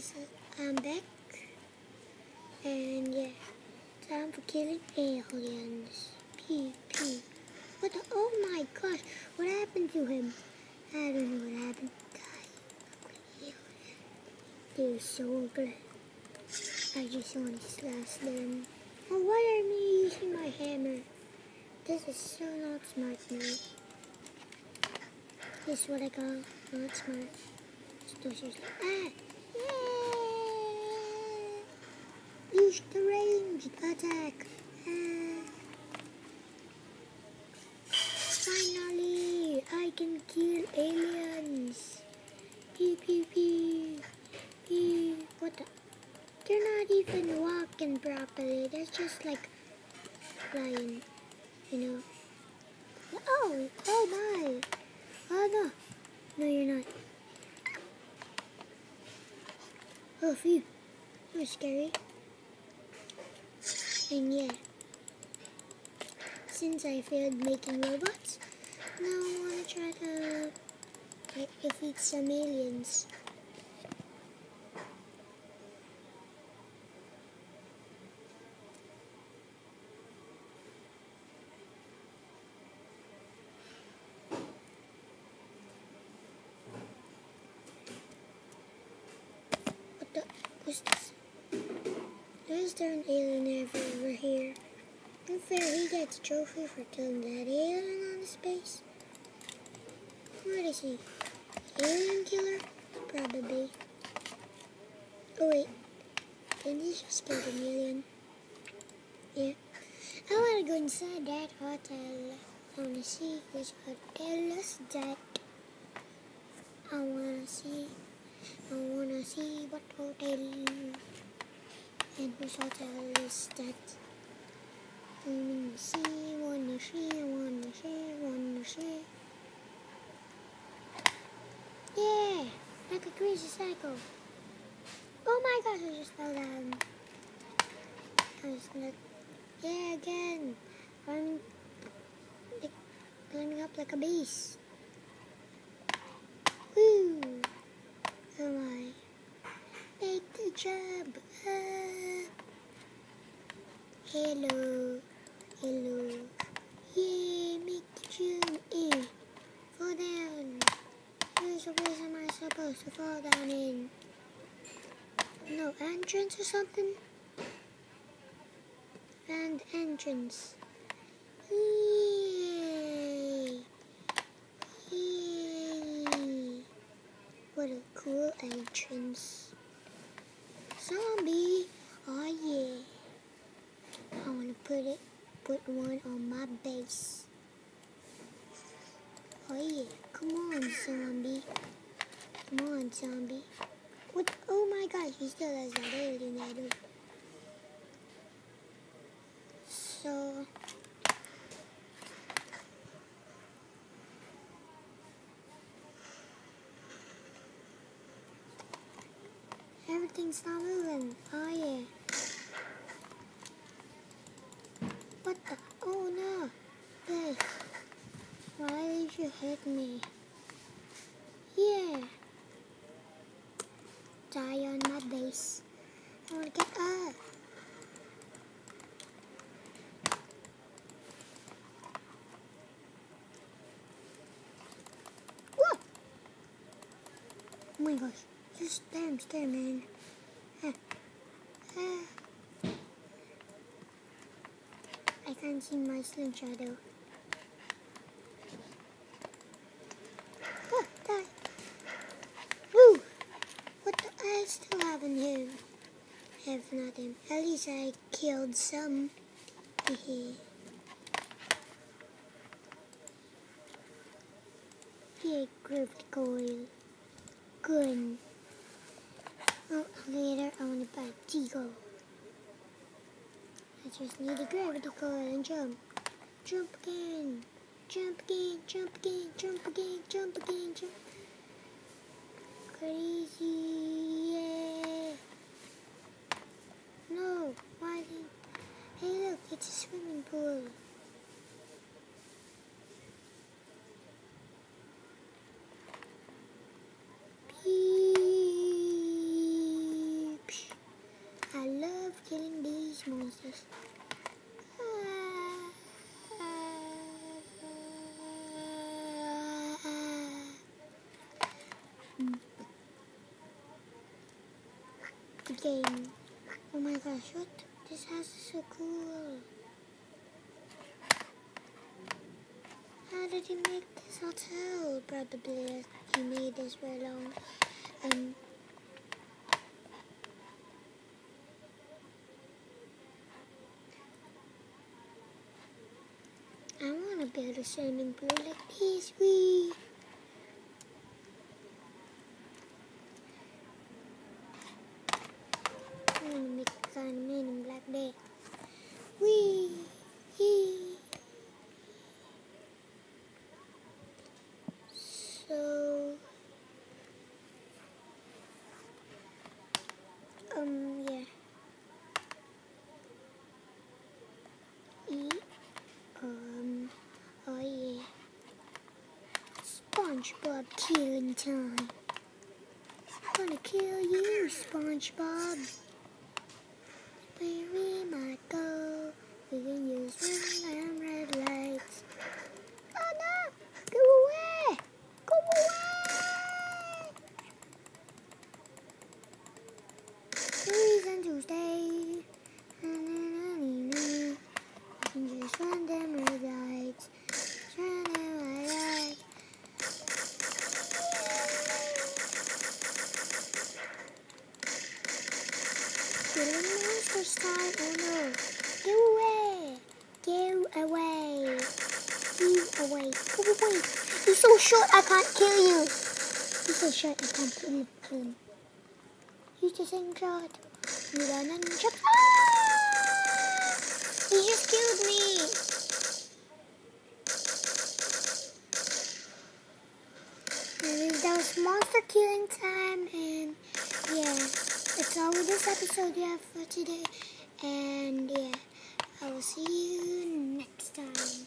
guys, I'm back, and yeah, time for killing aliens. Pew, pew. What the, oh my gosh, what happened to him? I don't know what happened. They're so ugly. I just want to slash them. Oh, why are me using my hammer? This is so not smart, man. This is what I call not smart. So seriously. Use the ranged attack. Finally, I can kill aliens. Pew, pew, pew. Pew. What the? They're not even walking properly. They're just like flying, you know. Oh my. Oh no. No, you're not. Oh, phew. That was scary. And yeah, since I failed making robots, now I want to try to defeat some aliens. What the? What's this? Is there an alien over here? Unfair, he gets a trophy for killing that alien on the space. What is he? Alien killer? Probably. Oh wait, didn't he just kill an alien? Yeah. I want to go inside that hotel. I want to see which hotel is that. I want to see what hotel and whose hotel is that. Wanna see. Yeah, like a crazy cycle. Oh my gosh, I just fell down. I was gonna, yeah, again. I'm climbing up like a beast. Woo! Oh my. Make the jump up. Hello. Yeah, make the jump in. Fall down. Where's the place am I supposed to fall down in? No entrance or something? And entrance. Yay! What a cool entrance. Zombie! Oh yeah. I want to put one on my base. Oh yeah. Come on, zombie. What? Oh my gosh, he still has that alien idol. So, everything's not moving. Oh yeah. What the? Oh no. Hey. Why did you hit me? Yeah. Die on my base. I want to get up. Whoa! Oh my gosh. Just stare, man. I can't see my slim shadow. Oh, die. Woo! What the? I still haven't hit. Have nothing. At least I killed some. Big gravity coil. Good. Oh, later I want to buy Tigo. I just need a gravity coil and jump. Jump again. Crazy. Yeah. No. Why did... Hey look, it's a swimming pool. monsters. Good game. Oh my gosh, what? This house is so cool. How did he make this hotel? Probably he made this very long. I want to build a swimming pool like this. Wee. I want to make a kind of Man in Black there. Wee. So, yeah. Oh yeah. SpongeBob killing time. I'm gonna kill you, SpongeBob. Where we might go, we can use green and red lights. Oh no! Go away! Go away! Reason to stay. We can just run them red lights. Turn them red lights. Killing monsters time. Oh no! Go away! Go away! Go away! Go away! He's so short, I can't kill you. He's so short, I can't kill him. He's the same shot. You run and jump. Ah! He just killed me. And that was monster killing time, and yeah, that's all with this episode we have for today. And yeah, I will see you next time.